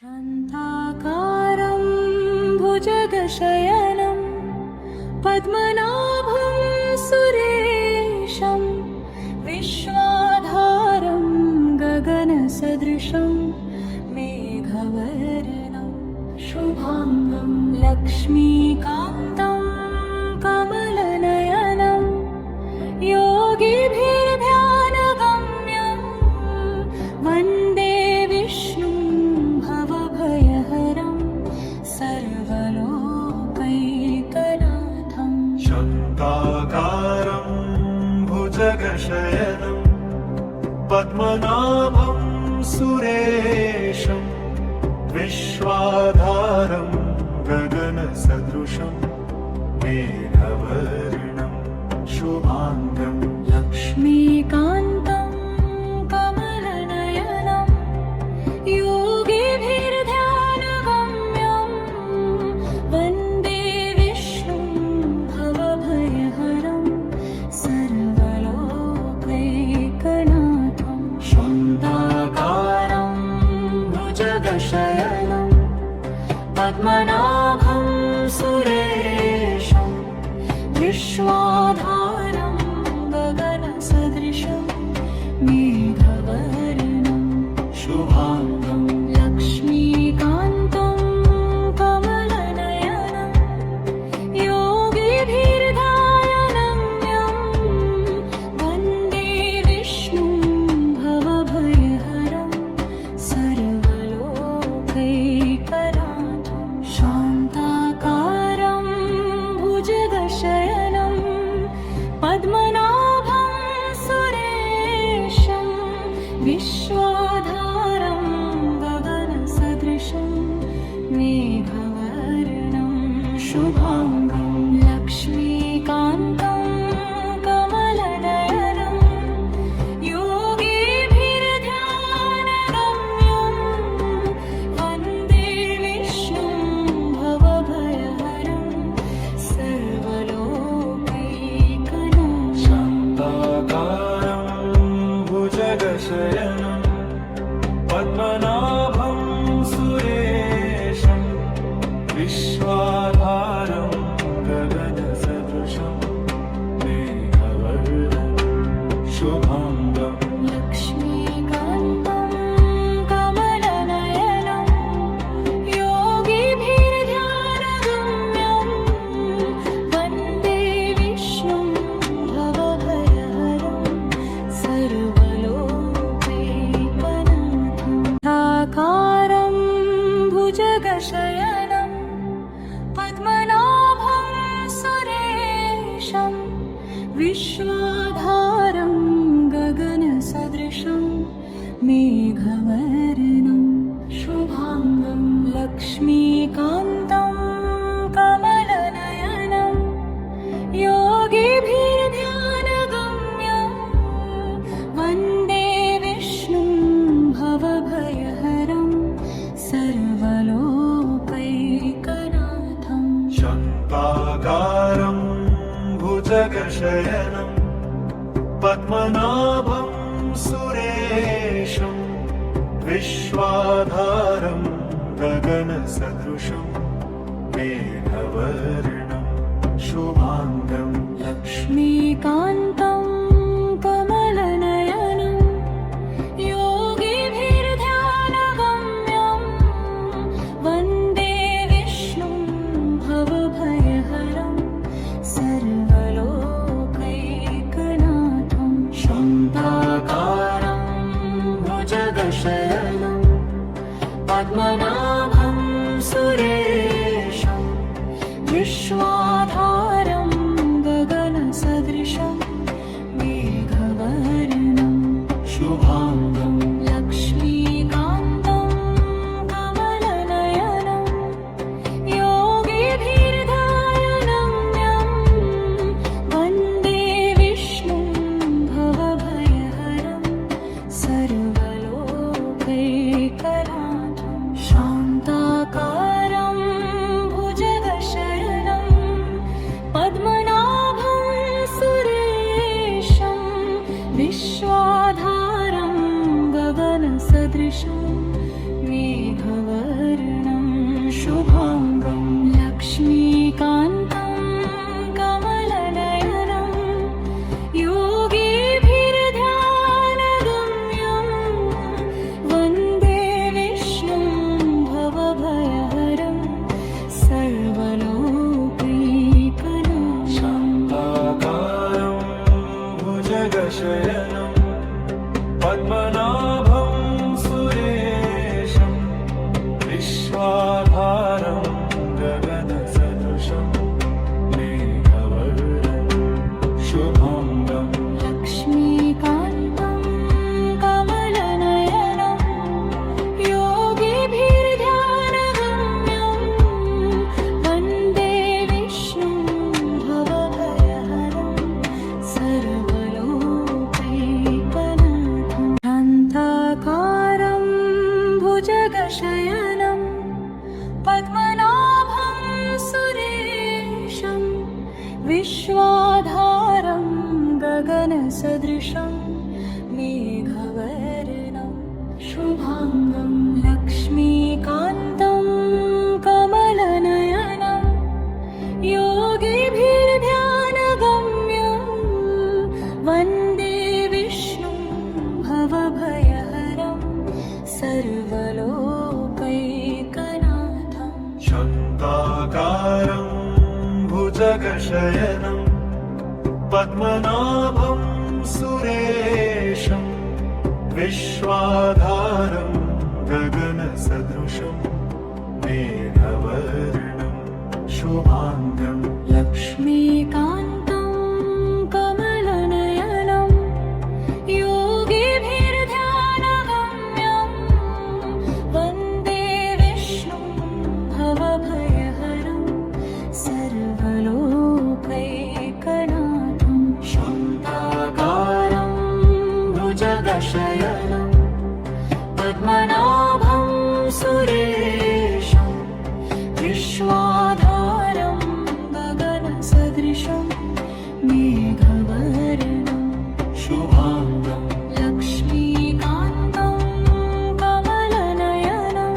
शान्ताकारं भुजगशयनं पद्मनाभं सुरेशं विश्वाधारं गगनसदृशं मेघवर्णं शुभाङ्गं लक्ष्मीकान्तं कमलनयनं योगिभिर्ध्यानगम्यं वन्दे विष्णुं भवभयहरं सर्वलोकैकनाथं। शान्ताकारं भुजगशयनं पद्मनाभं सुरेशं विश्वाधारं गगनसदृशं मेघवर्णं शुभाङ्गं लक्ष्मीकान्तं कमलनयनं योगिभिर्ध्यानगम्यं वन्दे विष्णुं भवभयहरं सर्वलोकैकनाथं। शान्ताकारं भुजगशयनं पद्मनाभं सुरेशं विश्वाधारं गगनसदृशं मेघवर्णं शुभाङ्गं लक्ष्मीकान्तं कमलनयनं योगिभिर्ध्यानगम्यं वन्दे विष्णुं भवभयहरं सर्वलोकैकनाथं। शान्ताकारं भुजगशयनं पद्मनाभं सुरेशं विश्वाधारं गगनसदृशं मेघवर्णं शुभाङ्गं लक्ष्मीकान्तं कमलनयनं योगिभिर्ध्यानगम्यं वन्दे विष्णुं भवभयहरं सर्वलोकैकनाथं। शान्ताकारं भुजगशयनं पद्मनाभं सुरेशं विश्वाधारं गगनसदृशं मेघवर्णं शुभाङ्गं लक्ष्मीकान्तं कमलनयनं योगिभिर्ध्यानगम्यं वन्दे विष्णुं भवभयहरं सर्वलोकैकनाथं। शान्ताकारं भुजगशयनं पद्मनाभं सुरेशं विश्वाधारं गगनसदृशं मेघवर्णं शुभाङ्गं लक्ष्मीकान्तं कमलनयनं योगिभिर्ध्यानगम्यं वन्दे विष्णुं भवभयहरं सर्वलोकैकनाथं। शान्ताकारं भुजगशयनं पद्मनाभं सुरेशं विश्वाधारं गगनसदृशं मेघवर्णं शुभाङ्गं लक्ष्मीकान्तं कमलनयनं योगिभिर्ध्यानगम्यं वन्दे विष्णुं भवभयहरं सर्वलोकैकनाथं। शान्ताकारं भुजगशयनं पद्मनाभं सुरेशं विश्वाधारं गगनसदृशं मेघवर्णं शुभाङ्गं लक्ष्मीकान्तं कमलनयनं योगिभिर्ध्यानगम्यं वन्दे विष्णुं भवभयहरं सर्वलोकैकनाथं। विश्वाधारं गगनसदृशं मेघवर्णं शुभाङ्गं लक्ष्मीकान्तं कमलनयनं योगिभिर्ध्यानगम्यं वन्दे विष्णुं भवभयहरं सर्वलोकैकनाथं शान्ताकारं भुजगशयनं पद्मनाभं सुरेशं विश्वाधारं गगनसदृशं मेघवर्णं शुभाङ्गं लक्ष्मीकान्तं कमलनयनं योगिभिर्ध्यानगम्यं वन्दे विष्णुं भवभयहरं सर्वलोकैकनाथं शान्ताकारं भुजगशयनं पद्मनाभं सुरेशं विश्वाधारं गगनसदृशं मेघवर्णं शुभाङ्गं लक्ष्मीकान्तं कमलनयनं योगिभिर्ध्यानगम्यं वन्दे विष्णुं भवभयहरं सर्वलोकैकनाथं शान्ताकारं भुजगशयनं पद्मनाभं सुरेशं विश्वाधारं गगनसदृशं मेघवर्णं शुभाङ्गं लक्ष्मीकान्तं कमलनयनं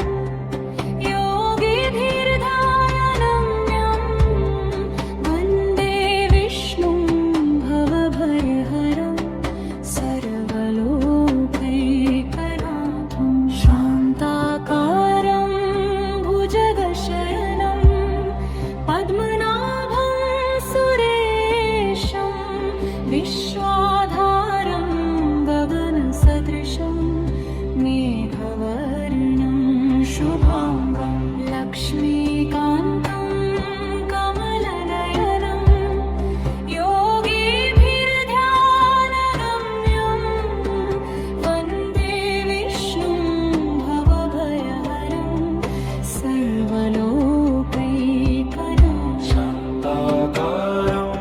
योगिभिर्ध्यानगम्यं वन्दे विष्णुं भवभयहरं सर्वलोकैकनाथं शान्ताकारं भुजगशयनं पद्मनाभं सुरेशं विश्वाधारं गगनसदृशं मेघवर्णं शुभाङ्गं लक्ष्मीकान्तं कमलनयनं योगिभिर्ध्यानगम्यं वन्दे विष्णुं भवभयहरं सर्वलोकैकनाथं शान्ताकारं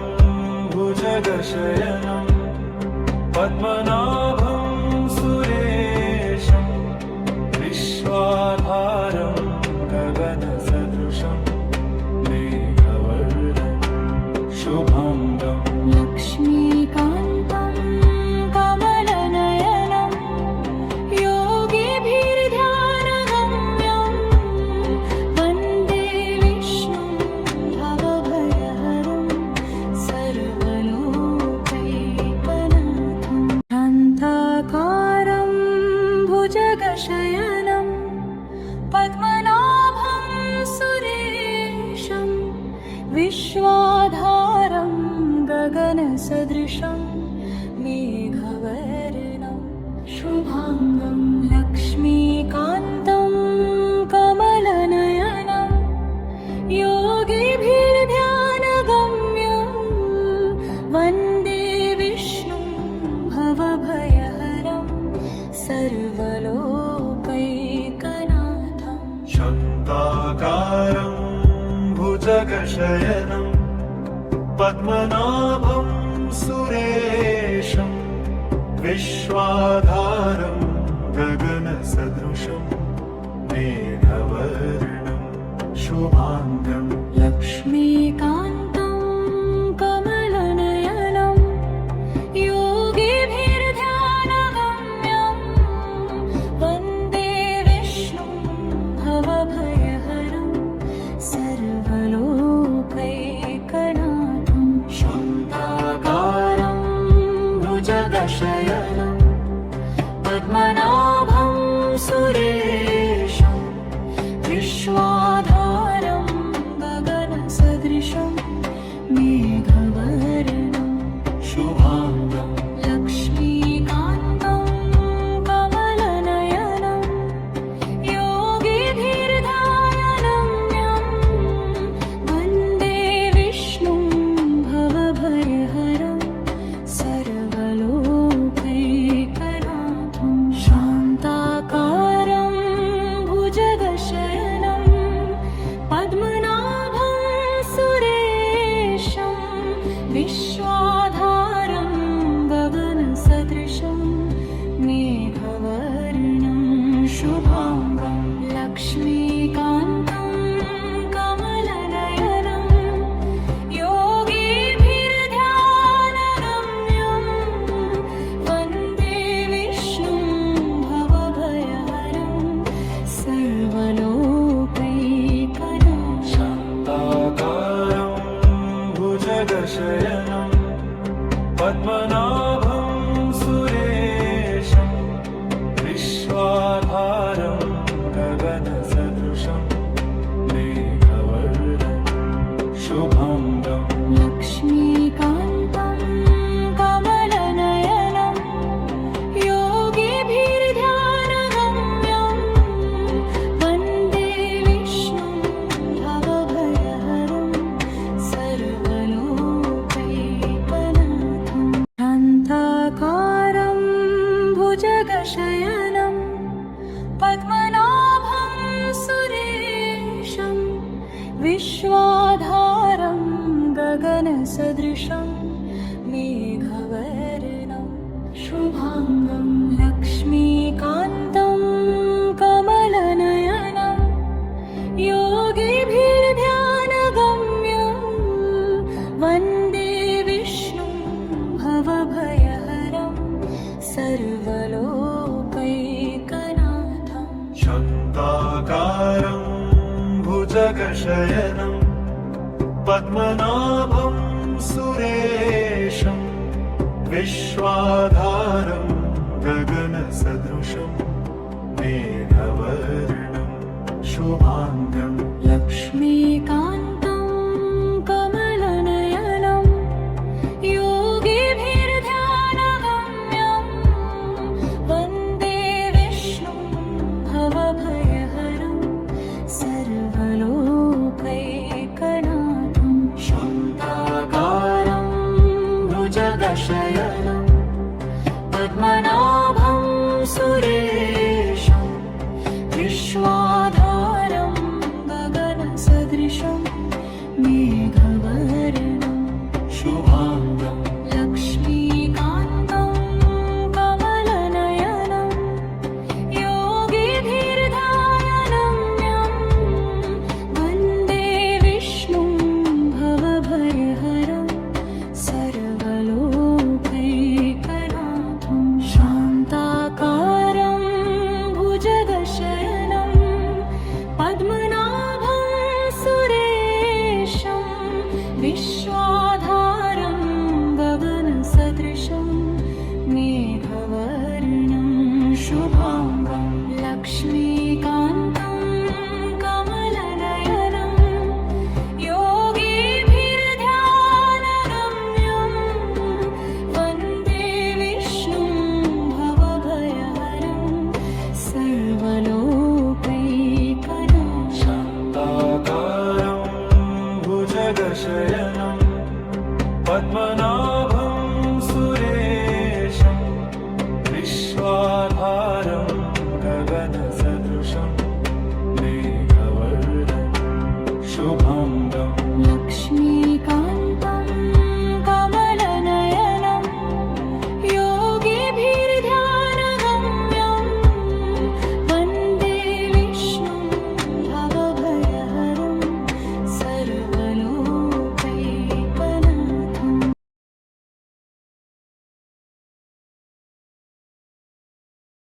भुजगशयनं पद्मनाभं सुरेशं विश्वाधारं गगनसदृशं मेघवर्णं शुभाङ्गं लक्ष्मीकान्तं कमलनयनं योगिभिर्ध्यानगम्यं वन्दे विष्णुं भवभयहरं सर्वलोकैकनाथं शान्ताकारं भुजगशयनं पद्मनाभं सुरेशं विश्वाधारं गगनसदृशं मेघवर्णं शुभाङ्गं लक्ष्मीकान्तं कमलनयनं योगिभिर्ध्यानगम्यं वन्दे विष्णुं भवभयहरं सर्वलोकैकनाथं शान्ताकारं भुजगशयनं पद्मनाभं सुरेशं विश्वाधारं गगनसदृशं मेघवर्णं शुभाङ्गं लक्ष्मीकान्तं कमलनयनं योगिभिर्ध्यानगम्यं वन्दे विष्णुं भवभयहरं सर्वलोकैकनाथं शान्ताकारं भुजगशयनं पद्मनाभं सुरेशं विश्वाधारं गगनसदृशं गगनसदृशं मेघवर्णं शुभाङ्गं लक्ष्मीकान्तं कमलनयनं योगिभिर्ध्यानगम्यं वन्दे विष्णुं भवभयहरं सर्वलोकैकनाथं शान्ताकारं भुजगशयनं पद्मनाभं सुरेशं विश्वाधारं गगनसदृशं मेघवर्णं शुभाङ्गं लक्ष्मीकान्तं कमलनयनं योगिभिर्ध्यानगम्यं वन्दे विष्णुं भवभयहरं सर्वलोकैकनाथं शान्ताकारं भुजगशयनं पद्मनाभं सुरेशं विश्वाधारं गगनसदृशं मेघवर्णं शुभाङ्गं लक्ष्मीकान्तं कमलनयनं योगिभिर्ध्यानगम्यं वन्दे विष्णुं भवभयहरं सर्वलोकैकनाथं शान्ताकारं भुजगशयनं पद्मनाभं सुरेशं विश्वाधारं गगनसदृशं मेघवर्णं शुभाङ्गं लक्ष्मीकान्तं कमलनयनं योगिभिर्ध्यानगम्यं वन्दे विष्णुं भवभयहरं सर्वलोकैकनाथं शान्ताकारं भुजगशयनं पद्मनाभं सुरेशं विश्वाधारं गगनसदृशं